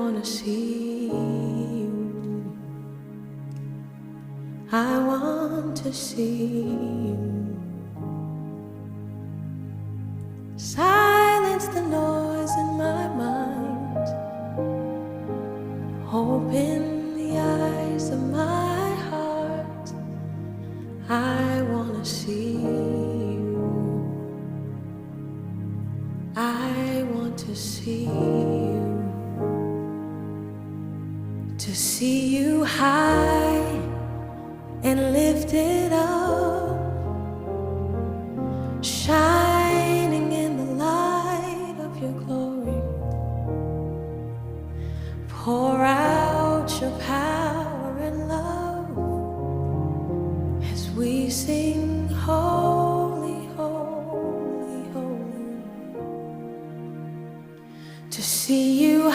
wanna see you. I want to see you. Silence the noise in my mind. Open the eyes of my heart. I wanna see you. I want to see you. To see you high and lifted up, shining in the light of your glory. Pour out your power